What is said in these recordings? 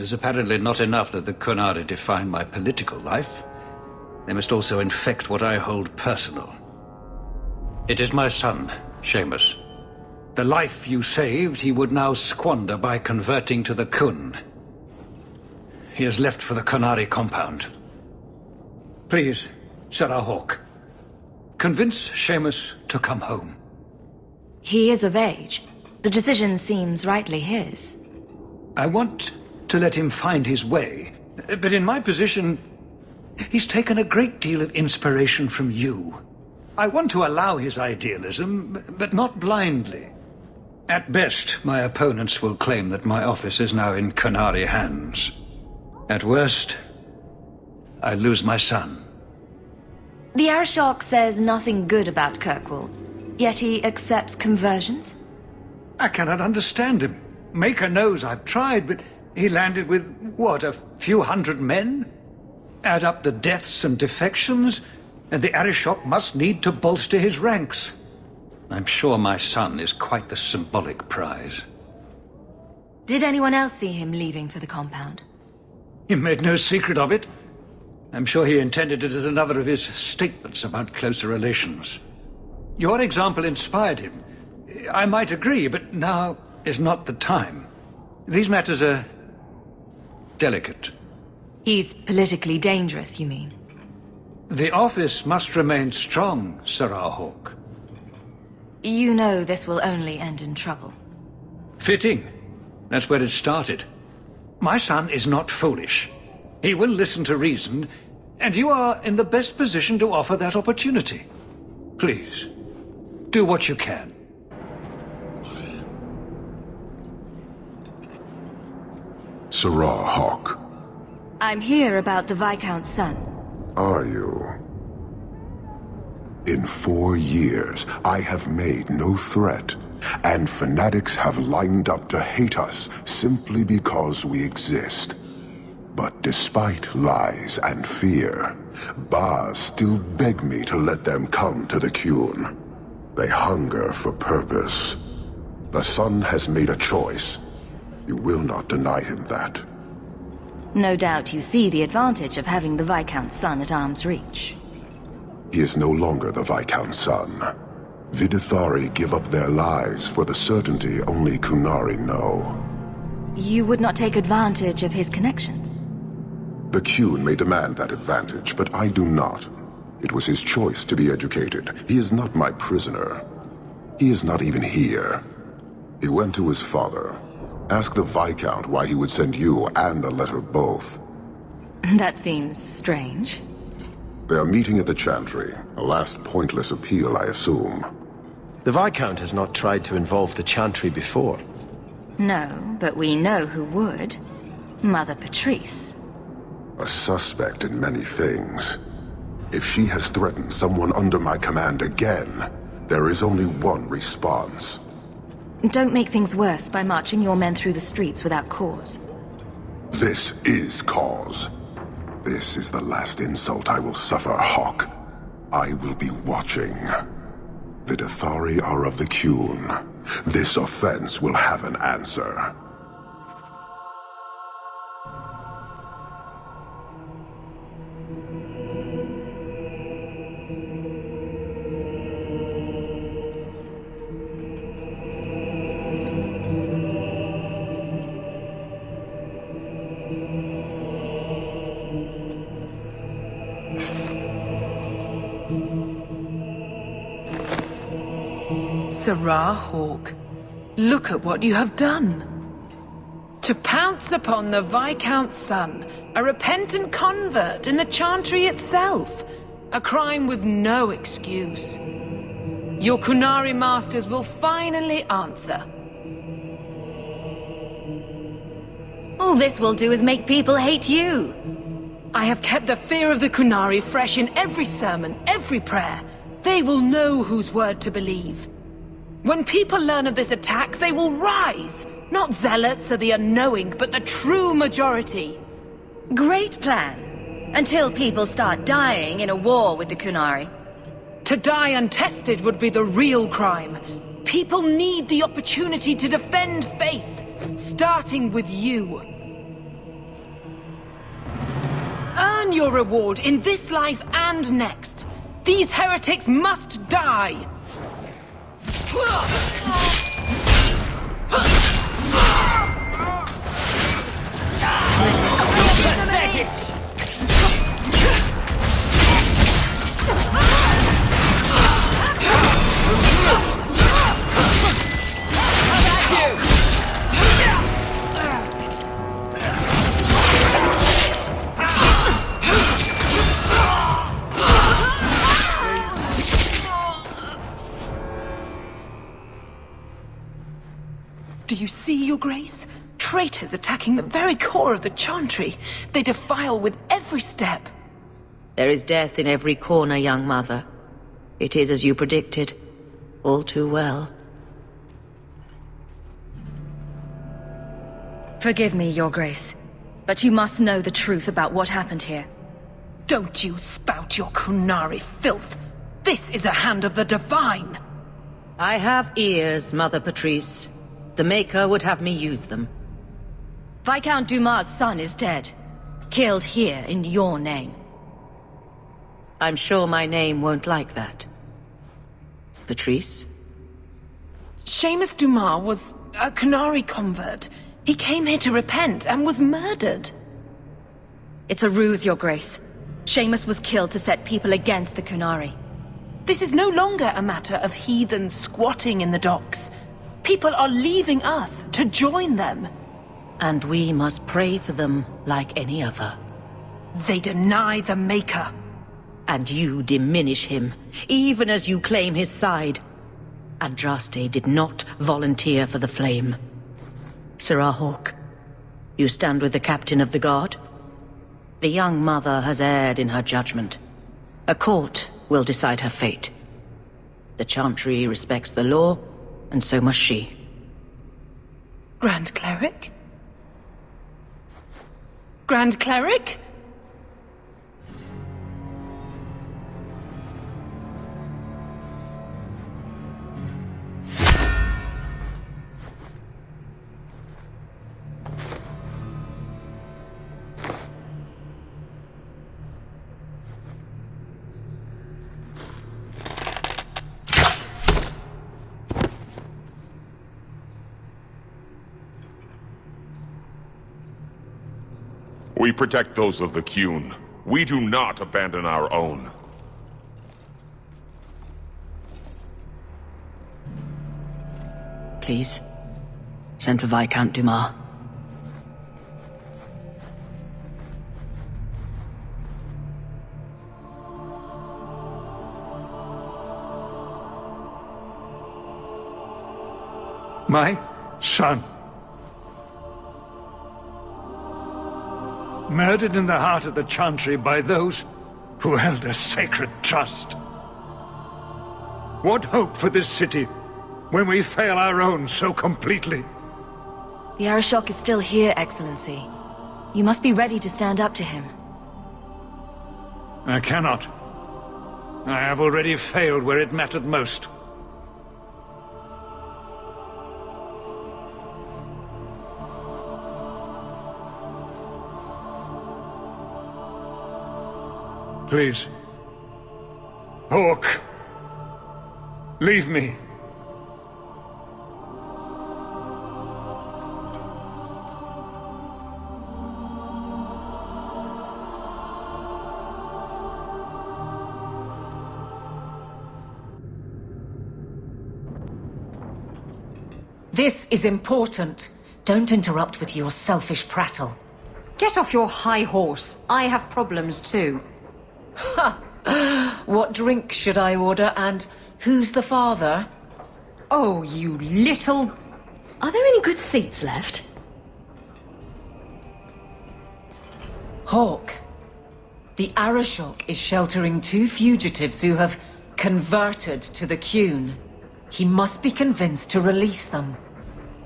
is apparently not enough that the Kunari define my political life. They must also infect what I hold personal. It is my son, Seamus. The life you saved, he would now squander by converting to the Kun. He has left for the Kunari compound. Please, Sarah Hawk, convince Seamus to come home. He is of age. The decision seems rightly his. I want to let him find his way, but in my position, he's taken a great deal of inspiration from you. I want to allow his idealism, but not blindly. At best, my opponents will claim that my office is now in Kunari hands. At worst, I lose my son. The Arishok says nothing good about Kirkwall, yet he accepts conversions? I cannot understand him. Maker knows I've tried, but he landed with, what, a few hundred men? Add up the deaths and defections, and the Arishok must need to bolster his ranks. I'm sure my son is quite the symbolic prize. Did anyone else see him leaving for the compound? He made no secret of it. I'm sure he intended it as another of his statements about closer relations. Your example inspired him. I might agree, but now is not the time. These matters are delicate. He's politically dangerous, you mean? The office must remain strong, Sarah Hawk. You know this will only end in trouble. Fitting. That's where it started. My son is not foolish. He will listen to reason, and you are in the best position to offer that opportunity. Please, do what you can. Sarah Hawk. I'm here about the Viscount's son. Are you? In 4 years, I have made no threat, and fanatics have lined up to hate us simply because we exist. But despite lies and fear, Bas still beg me to let them come to the Kun. They hunger for purpose. The son has made a choice. You will not deny him that. No doubt you see the advantage of having the Viscount's son at arm's reach. He is no longer the Viscount's son. Vidithari give up their lives for the certainty only Kunari know. You would not take advantage of his connections? The Kun may demand that advantage, but I do not. It was his choice to be educated. He is not my prisoner. He is not even here. He went to his father. Ask the Viscount why he would send you and a letter both. That seems strange. They are meeting at the Chantry. A last pointless appeal, I assume. The Viscount has not tried to involve the Chantry before. No, but we know who would. Mother Patrice. A suspect in many things. If she has threatened someone under my command again, there is only one response. Don't make things worse by marching your men through the streets without cause. This is cause. This is the last insult I will suffer, Hawk. I will be watching. Vidithari are of the Kun. This offense will have an answer. Sarah Hawk, look at what you have done. To pounce upon the Viscount's son, a repentant convert in the Chantry itself, a crime with no excuse. Your Kunari masters will finally answer. All this will do is make people hate you. I have kept the fear of the Kunari fresh in every sermon, every prayer. They will know whose word to believe. When people learn of this attack, they will rise. Not zealots or the unknowing, but the true majority. Great plan. Until people start dying in a war with the Kunari. To die untested would be the real crime. People need the opportunity to defend faith, starting with you. earn your reward in this life and next. These heretics must die! Do you see, Your Grace? Traitors attacking the very core of the Chantry. They defile with every step. There is death in every corner, young mother. It is as you predicted. All too well. Forgive me, Your Grace, but you must know the truth about what happened here. Don't you spout your Kunari filth. This is a hand of the Divine. I have ears, Mother Patrice. The Maker would have me use them. Viscount Dumas' son is dead. Killed here in your name. I'm sure my name won't like that. Patrice? Seamus Dumas was a Kunari convert. He came here to repent and was murdered. It's a ruse, Your Grace. Seamus was killed to set people against the Kunari. This is no longer a matter of heathens squatting in the docks. People are leaving us to join them. And we must pray for them like any other. They deny the Maker. And you diminish him, even as you claim his side. Andraste did not volunteer for the flame. Sirrah Hawk, you stand with the captain of the guard? The young mother has erred in her judgment. A court will decide her fate. The Chantry respects the law, and so must she. Grand Cleric? Grand Cleric? We protect those of the Kun. We do not abandon our own. Please, send for Viscount Dumas. My son. Murdered in the heart of the Chantry by those who held a sacred trust. What hope for this city when we fail our own so completely? The Arashok is still here, Excellency. You must be ready to stand up to him. I cannot. I have already failed where it mattered most. Please. Hawk. Leave me. This is important. Don't interrupt with your selfish prattle. Get off your high horse. I have problems too. Ha! What drink should I order, and who's the father? Oh, you little... Are there any good seats left? Hawk. The Arashok is sheltering 2 fugitives who have converted to the Kun. He must be convinced to release them.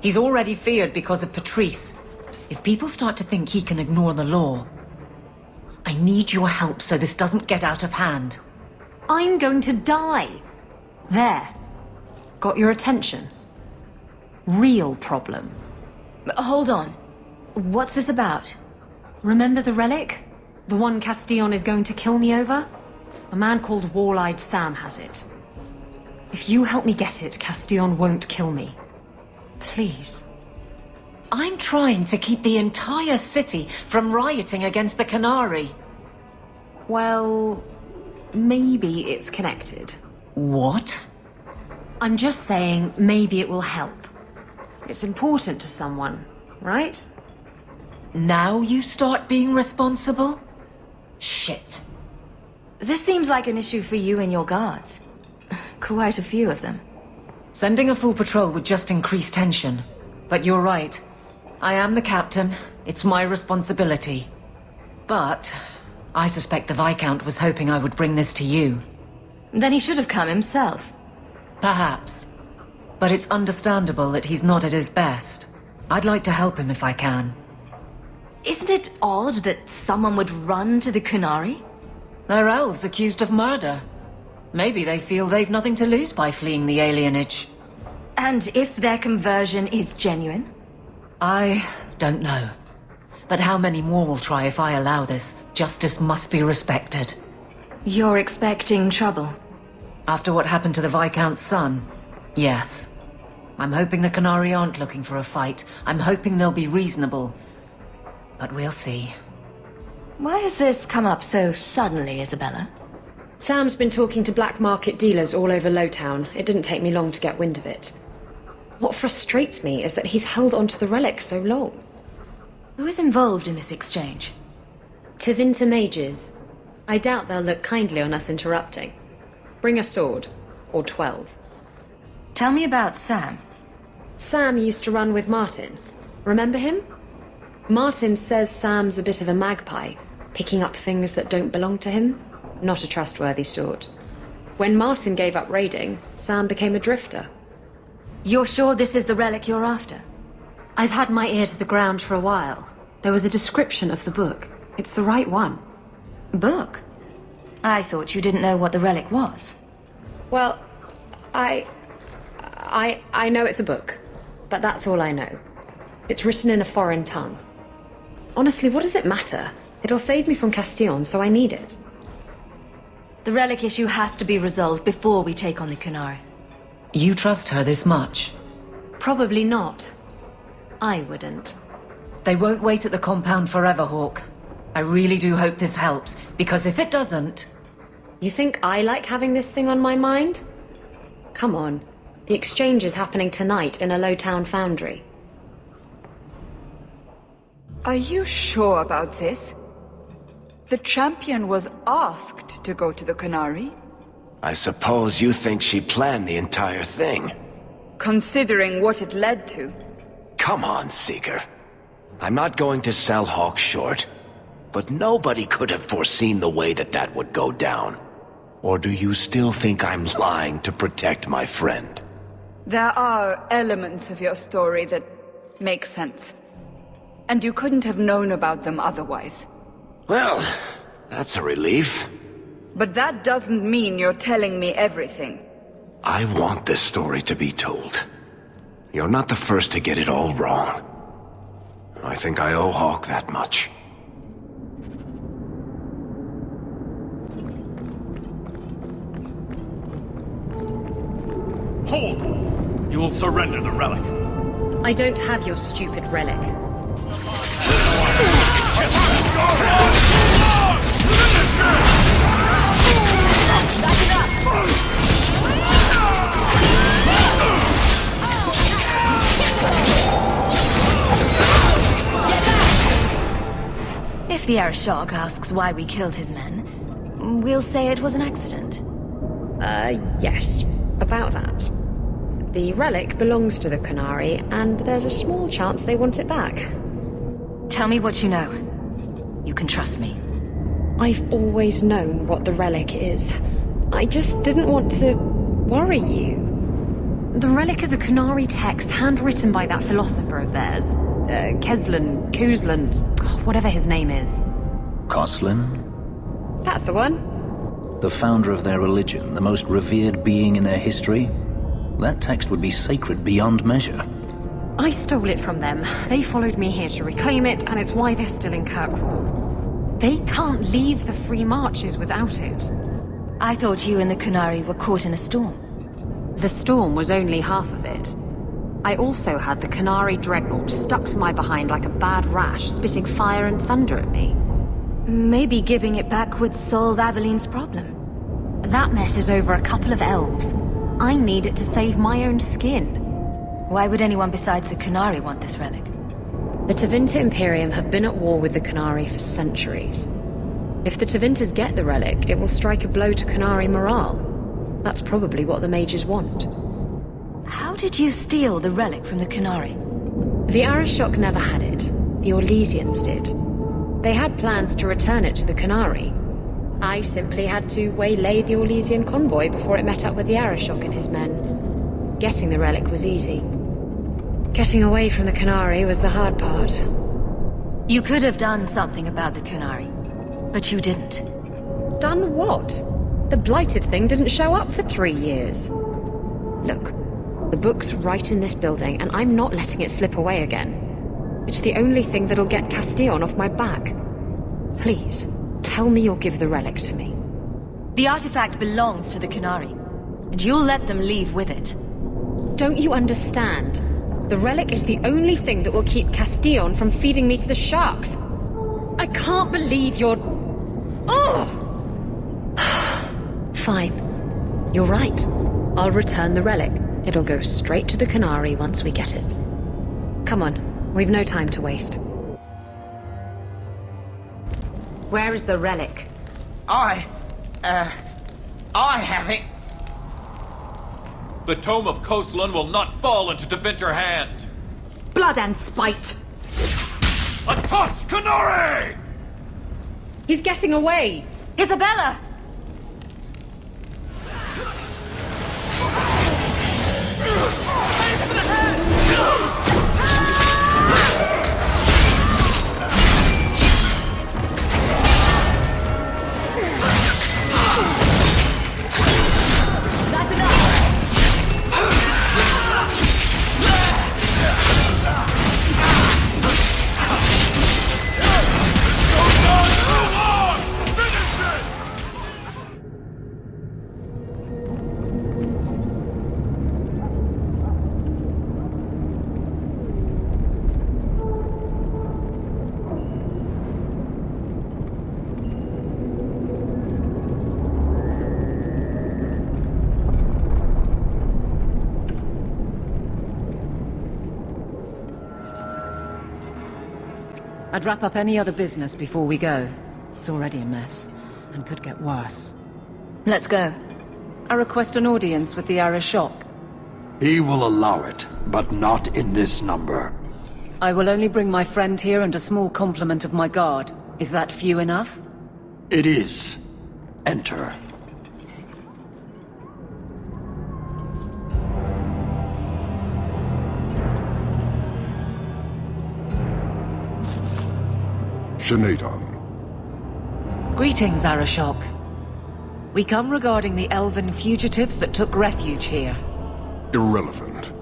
He's already feared because of Patrice. If people start to think he can ignore the law, I need your help so this doesn't get out of hand. I'm going to die. There. Got your attention? Real problem. Hold on. What's this about? Remember the relic? The one Castillon is going to kill me over? A man called Wall-Eyed Sam has it. If you help me get it, Castillon won't kill me. Please. I'm trying to keep the entire city from rioting against the Canary. Well, maybe it's connected. What? I'm just saying, maybe it will help. It's important to someone, right? Now you start being responsible? Shit. This seems like an issue for you and your guards. Quite a few of them. Sending a full patrol would just increase tension. But you're right. I am the captain. It's my responsibility. But I suspect the Viscount was hoping I would bring this to you. Then he should have come himself. Perhaps. But it's understandable that he's not at his best. I'd like to help him if I can. Isn't it odd that someone would run to the Canary? They're elves accused of murder. Maybe they feel they've nothing to lose by fleeing the alienage. And if their conversion is genuine? I don't know. But how many more will try if I allow this? Justice must be respected. You're expecting trouble? After what happened to the Viscount's son, yes. I'm hoping the Canary aren't looking for a fight. I'm hoping they'll be reasonable. But we'll see. Why has this come up so suddenly, Isabella? Sam's been talking to black market dealers all over Lowtown. It didn't take me long to get wind of it. What frustrates me is that he's held onto the relic so long. Who is involved in this exchange? Tevinter mages. I doubt they'll look kindly on us interrupting. Bring a sword. Or 12. Tell me about Sam. Sam used to run with Martin. Remember him? Martin says Sam's a bit of a magpie, picking up things that don't belong to him. Not a trustworthy sort. When Martin gave up raiding, Sam became a drifter. You're sure this is the relic you're after? I've had my ear to the ground for a while. There was a description of the book. It's the right one. Book? I thought you didn't know what the relic was. Well, I know it's a book, but that's all I know. It's written in a foreign tongue. Honestly, what does it matter? It'll save me from Castillon, so I need it. The relic issue has to be resolved before we take on the Canary. You trust her this much? Probably not. I wouldn't. They won't wait at the compound forever, Hawk. I really do hope this helps, because if it doesn't... You think I like having this thing on my mind? Come on. The exchange is happening tonight in a Lowtown foundry. Are you sure about this? The champion was asked to go to the Canary. I suppose you think she planned the entire thing. Considering what it led to. Come on, Seeker. I'm not going to sell Hawk short, but nobody could have foreseen the way that would go down. Or do you still think I'm lying to protect my friend? There are elements of your story that make sense. And you couldn't have known about them otherwise. Well, that's a relief. But that doesn't mean you're telling me everything. I want this story to be told. You're not the first to get it all wrong. I think I owe Hawk that much. Hold! You will surrender the relic. I don't have your stupid relic. If the Arashok asks why we killed his men, we'll say it was an accident. Yes. About that. The relic belongs to the Canary, and there's a small chance they want it back. Tell me what you know. You can trust me. I've always known what the relic is. I just didn't want to worry you. The relic is a Canary text handwritten by that philosopher of theirs. Kuzlan, whatever his name is. Koslin? That's the one. The founder of their religion, the most revered being in their history? That text would be sacred beyond measure. I stole it from them. They followed me here to reclaim it, and it's why they're still in Kirkwall. They can't leave the Free Marches without it. I thought you and the Qunari were caught in a storm. The storm was only half of it. I also had the Qunari dreadnought stuck to my behind like a bad rash, spitting fire and thunder at me. Maybe giving it back would solve Aveline's problem. That messes over a couple of elves. I need it to save my own skin. Why would anyone besides the Qunari want this relic? The Tevinter Imperium have been at war with the Qunari for centuries. If the Tevinters get the relic, it will strike a blow to Qunari morale. That's probably what the mages want. How did you steal the relic from the Qunari? The Arishok never had it. The Orlesians did. They had plans to return it to the Qunari. I simply had to waylay the Orlesian convoy before it met up with the Arishok and his men. Getting the relic was easy. Getting away from the Qunari was the hard part. You could have done something about the Qunari, but you didn't. Done what? The blighted thing didn't show up for 3 years. Look, the book's right in this building, and I'm not letting it slip away again. It's the only thing that'll get Castillon off my back. Please, tell me you'll give the relic to me. The artifact belongs to the Qunari, and you'll let them leave with it. Don't you understand? The relic is the only thing that will keep Castillon from feeding me to the sharks. I can't believe you're... Oh! Fine. You're right. I'll return the relic. It'll go straight to the Qunari once we get it. Come on, we've no time to waste. Where is the relic? I have it. The Tome of Koslan will not fall into Tevinter hands. Blood and spite! A toss, Qunari! He's getting away! Isabella! That's enough! I'd wrap up any other business before we go. It's already a mess, and could get worse. Let's go. I request an audience with the Arishok. He will allow it, but not in this number. I will only bring my friend here and a small complement of my guard. Is that few enough? It is. Enter. Shanadon. Greetings, Arishok. We come regarding the elven fugitives that took refuge here. Irrelevant.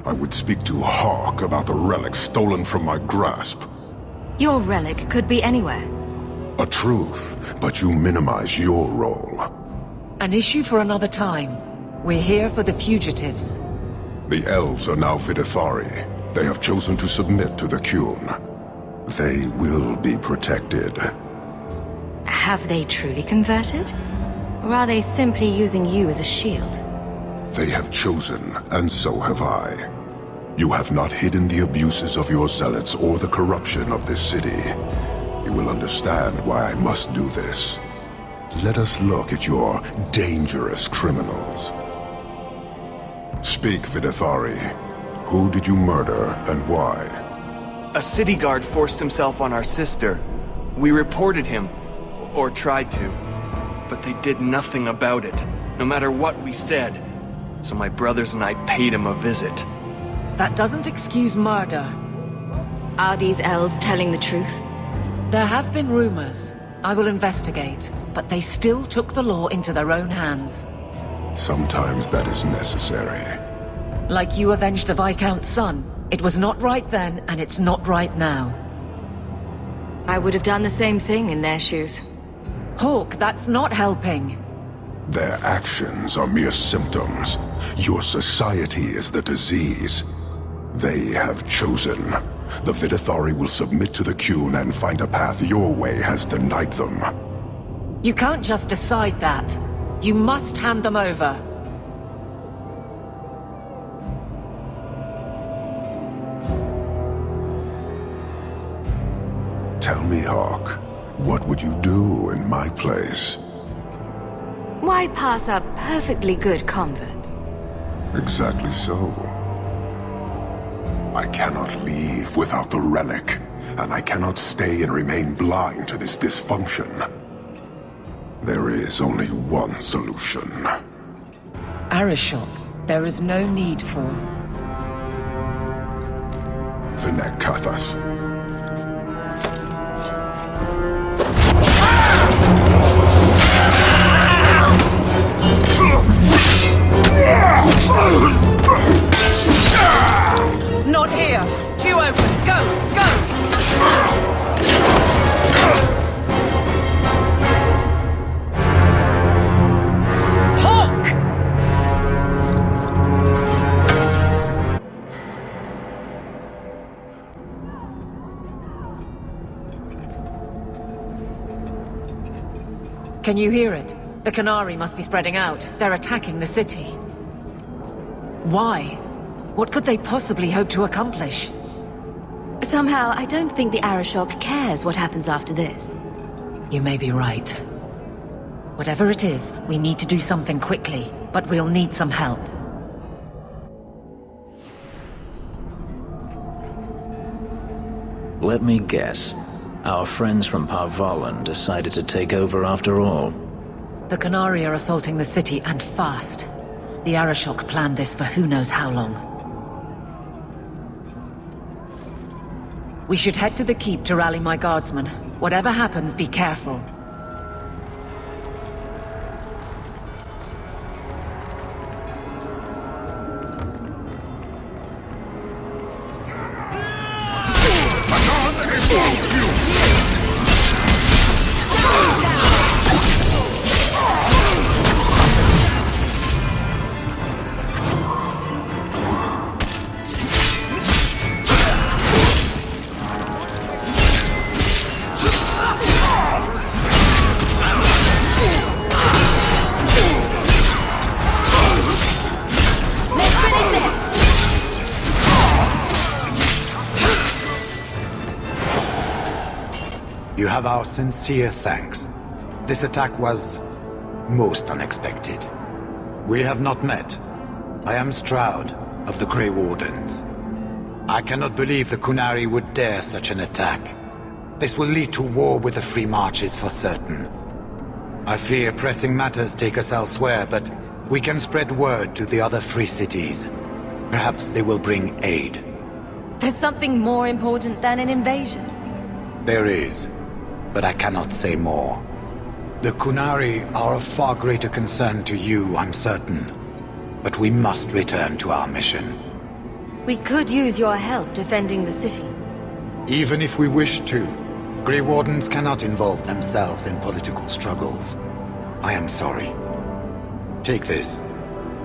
I would speak to Houk about the relic stolen from my grasp. Your relic could be anywhere. A truth, but you minimize your role. An issue for another time. We're here for the fugitives. The elves are now Vidithari. They have chosen to submit to the Qun. They will be protected. Have they truly converted? Or are they simply using you as a shield? They have chosen, and so have I. You have not hidden the abuses of your zealots or the corruption of this city. You will understand why I must do this. Let us look at your dangerous criminals. Speak, Vidithari. Who did you murder, and why? A city guard forced himself on our sister. We reported him, or tried to, but they did nothing about it, no matter what we said. So my brothers and I paid him a visit. That doesn't excuse murder. Are these elves telling the truth? There have been rumors. I will investigate, but they still took the law into their own hands. Sometimes that is necessary. Like you avenged the Viscount's son. It was not right then, and it's not right now. I would have done the same thing in their shoes. Hawk, that's not helping. Their actions are mere symptoms. Your society is the disease. They have chosen. The Vidithari will submit to the Qun and find a path your way has denied them. You can't just decide that. You must hand them over. Tell me, Hawk, what would you do in my place? Why pass up perfectly good converts? Exactly so. I cannot leave without the relic, and I cannot stay and remain blind to this dysfunction. There is only one solution. Arishok, there is no need for... Vinekathas. Not here! Two open! Go! Go! Hawk! Can you hear it? The Qunari must be spreading out. They're attacking the city. Why? What could they possibly hope to accomplish? Somehow, I don't think the Arishok cares what happens after this. You may be right. Whatever it is, we need to do something quickly, but we'll need some help. Let me guess. Our friends from Parvalan decided to take over after all. The Qunari are assaulting the city, and fast. The Arishok planned this for who knows how long. We should head to the keep to rally my guardsmen. Whatever happens, be careful. You have our sincere thanks. This attack was most unexpected. We have not met. I am Stroud of the Grey Wardens. I cannot believe the Qunari would dare such an attack. This will lead to war with the Free Marches for certain. I fear pressing matters take us elsewhere, but we can spread word to the other free cities. Perhaps they will bring aid. There's something more important than an invasion. There is, but I cannot say more. The Qunari are of far greater concern to you, I'm certain. But we must return to our mission. We could use your help defending the city. Even if we wish to, Grey Wardens cannot involve themselves in political struggles. I am sorry. Take this.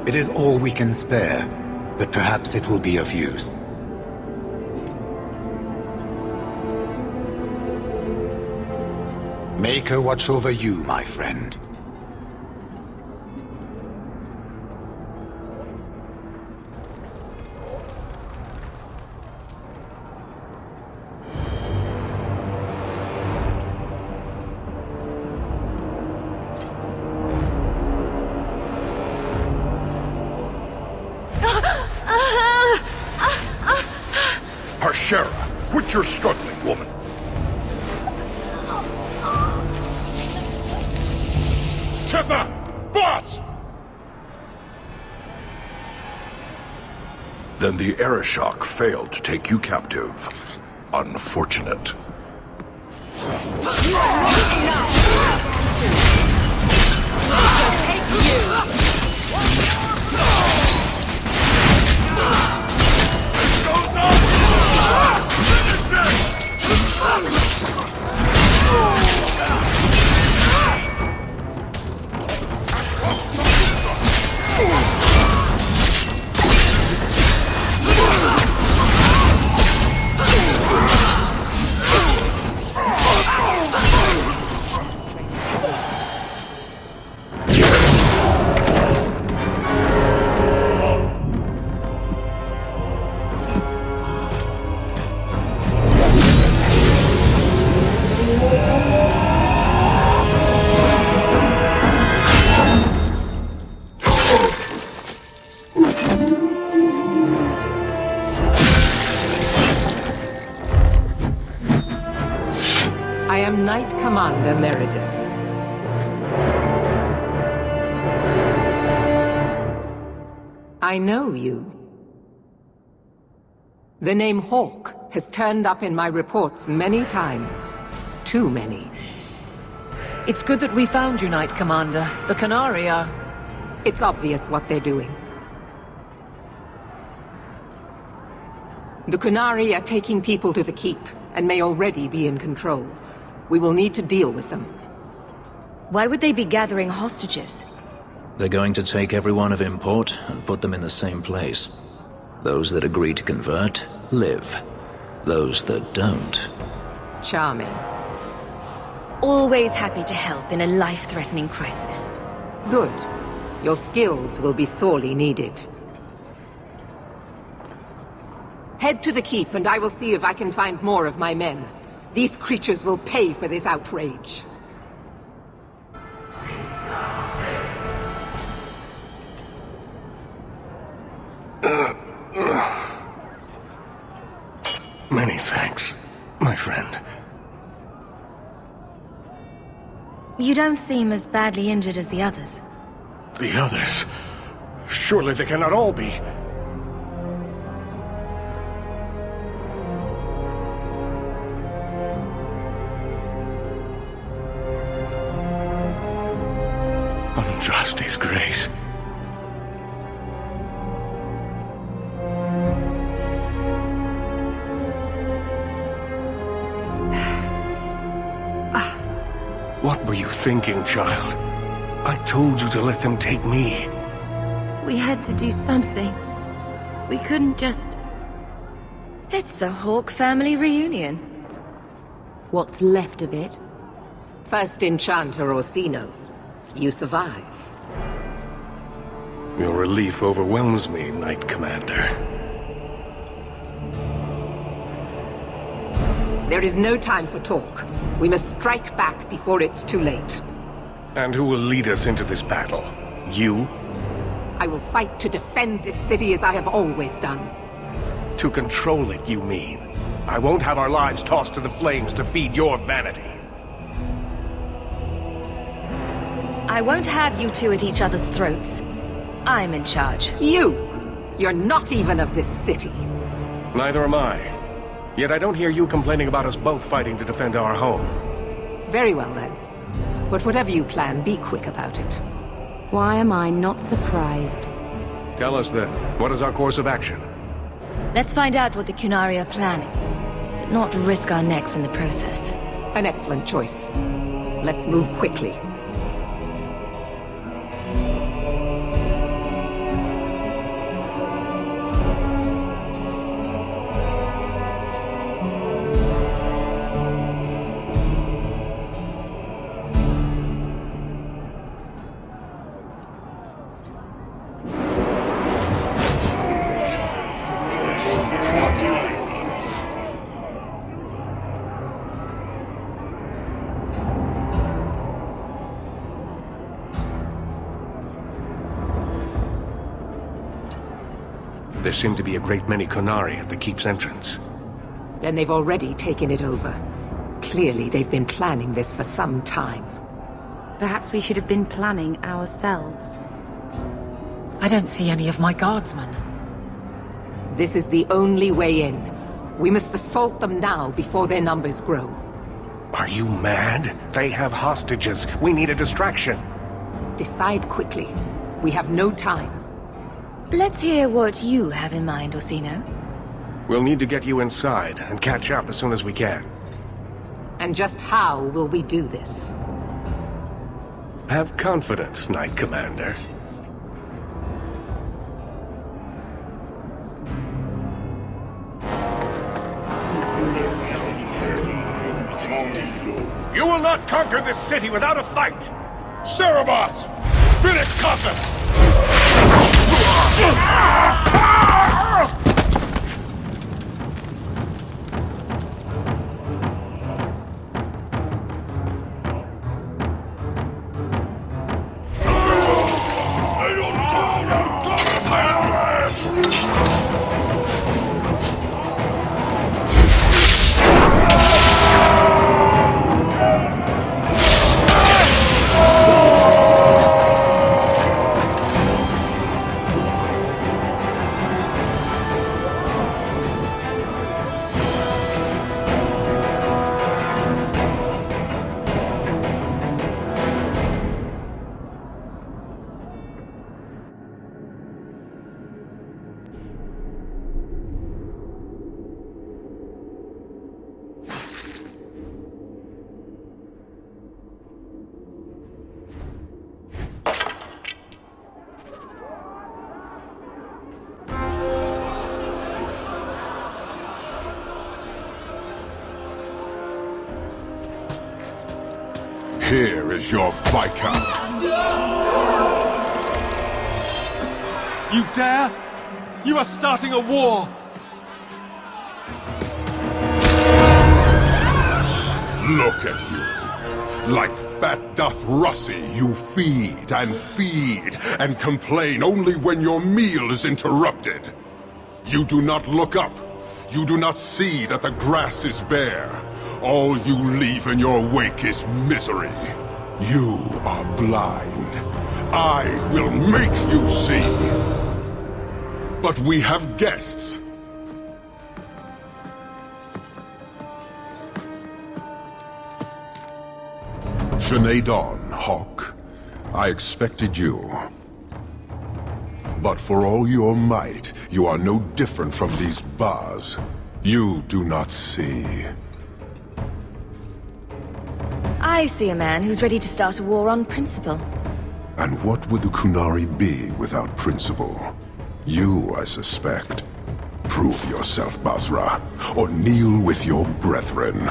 It is all we can spare, but perhaps it will be of use. Make her watch over you, my friend. Hashera, quit your struggling, woman. Titha! Boss! Then the Arishok failed to take you captive. Unfortunate. am Knight Commander Meredith. I know you. The name Hawk has turned up in my reports many times. Too many. It's good that we found you, Knight Commander. The Qunari are... It's obvious what they're doing. The Qunari are taking people to the keep, and may already be in control. We will need to deal with them. Why would they be gathering hostages? They're going to take everyone of import and put them in the same place. Those that agree to convert, live. Those that don't... Charming. Always happy to help in a life-threatening crisis. Good. Your skills will be sorely needed. Head to the keep and I will see if I can find more of my men. These creatures will pay for this outrage. Many thanks, my friend. You don't seem as badly injured as the others. The others? Surely they cannot all be. Andraste's grace. What were you thinking, child? I told you to let them take me. We had to do something. We couldn't just... It's a Hawk family reunion. What's left of it? First Enchanter Orsino. You survive. Your relief overwhelms me, Knight Commander. There is no time for talk. We must strike back before it's too late. And who will lead us into this battle? You? I will fight to defend this city as I have always done. To control it, you mean? I won't have our lives tossed to the flames to feed your vanity. I won't have you two at each other's throats. I'm in charge. You! You're not even of this city. Neither am I. Yet I don't hear you complaining about us both fighting to defend our home. Very well then. But whatever you plan, be quick about it. Why am I not surprised? Tell us then, what is our course of action? Let's find out what the Qunari are planning, but not risk our necks in the process. An excellent choice. Let's move quickly. There seem to be a great many Qunari at the keep's entrance. Then they've already taken it over. Clearly, they've been planning this for some time. Perhaps we should have been planning ourselves. I don't see any of my guardsmen. This is the only way in. We must assault them now before their numbers grow. Are you mad? They have hostages. We need a distraction. Decide quickly. We have no time. Let's hear what you have in mind, Orsino. We'll need to get you inside and catch up as soon as we can. And just how will we do this? Have confidence, Knight Commander. You will not conquer this city without a fight! Cerebos! Spirit Compass! Here is your Viscount. You dare? You are starting a war! Look at you. Like fat doth Russie, you feed and complain only when your meal is interrupted. You do not look up. You do not see that the grass is bare. All you leave in your wake is misery. You are blind. I will make you see. But we have guests. Sinead Dawn, Hawk. I expected you. But for all your might, you are no different from these bars. You do not see. I see a man who's ready to start a war on principle. And what would the Kunari be without principle? You, I suspect. Prove yourself, Basra, or kneel with your brethren.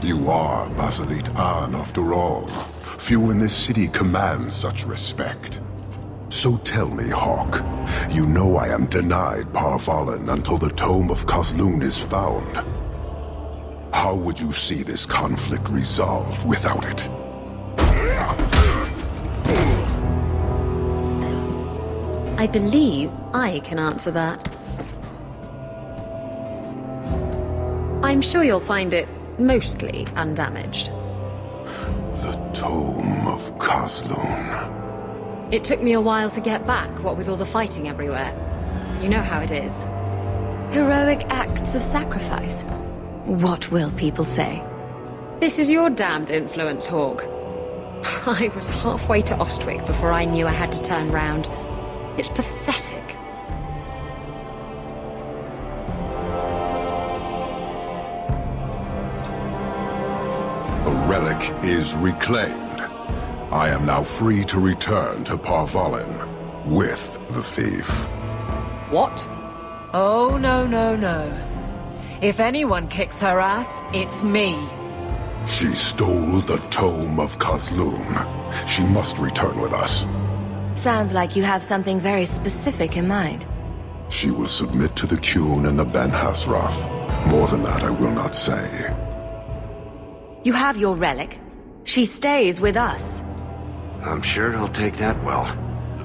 You are Basilit An, after all. Few in this city command such respect. So tell me, Hawk, you know I am denied Parvalan until the Tome of Kozlun is found. How would you see this conflict resolved without it? I believe I can answer that. I'm sure you'll find it mostly undamaged. The Tome of Kozlun. It took me a while to get back, what with all the fighting everywhere. You know how it is. Heroic acts of sacrifice. What will people say? This is your damned influence, Hawk. I was halfway to Ostwick before I knew I had to turn round. It's pathetic. The relic is reclaimed. I am now free to return to Parvalan with the thief. What? Oh, no, no, no. If anyone kicks her ass, it's me. She stole the Tome of Kozlun. She must return with us. Sounds like you have something very specific in mind. She will submit to the Qun and the Ben Hasraf. More than that I will not say. You have your relic. She stays with us. I'm sure he'll take that well.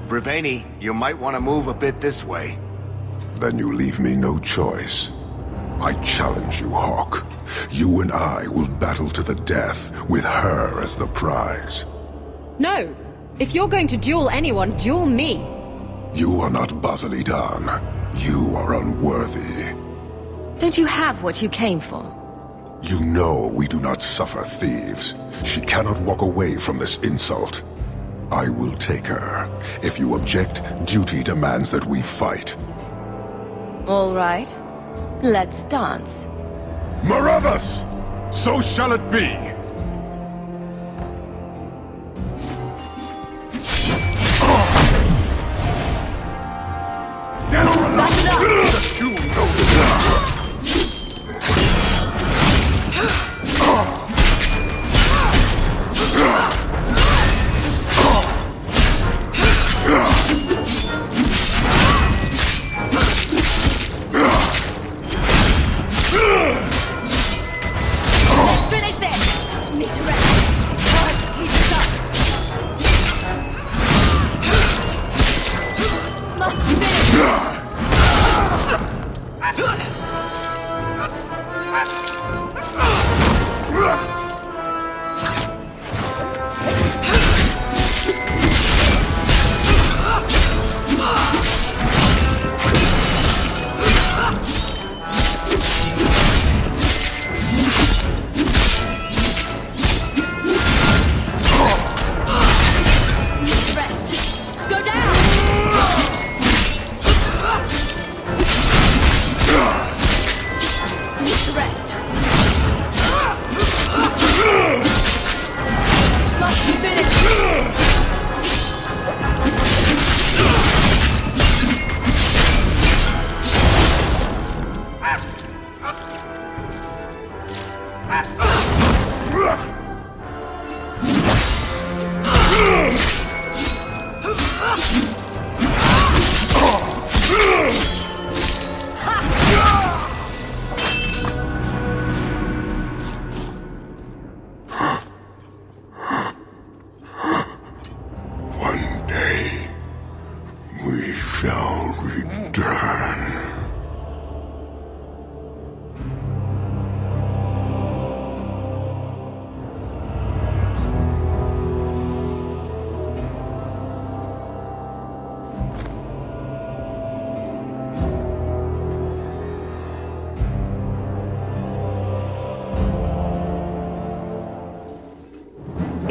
Breveni, you might want to move a bit this way. Then you leave me no choice. I challenge you, Hawk. You and I will battle to the death, with her as the prize. No! If you're going to duel anyone, duel me! You are not Basilidan. You are unworthy. Don't you have what you came for? You know we do not suffer thieves. She cannot walk away from this insult. I will take her. If you object, duty demands that we fight. All right. Let's dance. Marathas! So shall it be! Finish this!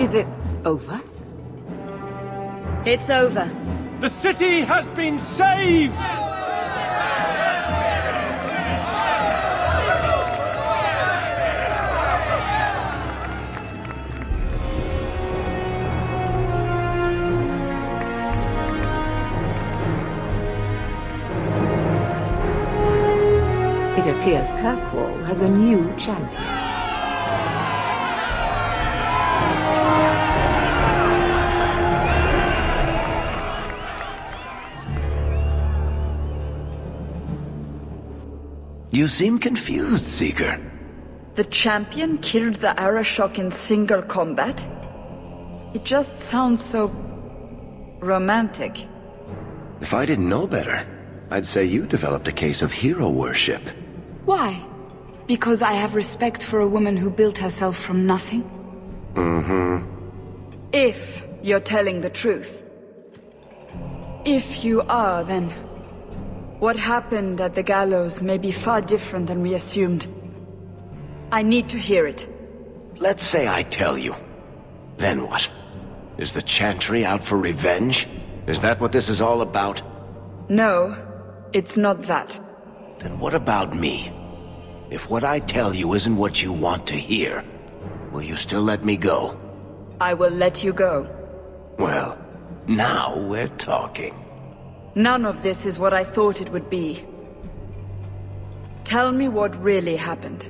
Is it over? It's over. The city has been saved! It appears Kirkwall has a new champion. You seem confused, Seeker. The champion killed the Arashok in single combat? It just sounds so... romantic. If I didn't know better, I'd say you developed a case of hero worship. Why? Because I have respect for a woman who built herself from nothing? Mm-hmm. If you're telling the truth. If you are, then... what happened at the gallows may be far different than we assumed. I need to hear it. Let's say I tell you. Then what? Is the Chantry out for revenge? Is that what this is all about? No, it's not that. Then what about me? If what I tell you isn't what you want to hear, will you still let me go? I will let you go. Well, now we're talking. None of this is what I thought it would be. Tell me what really happened.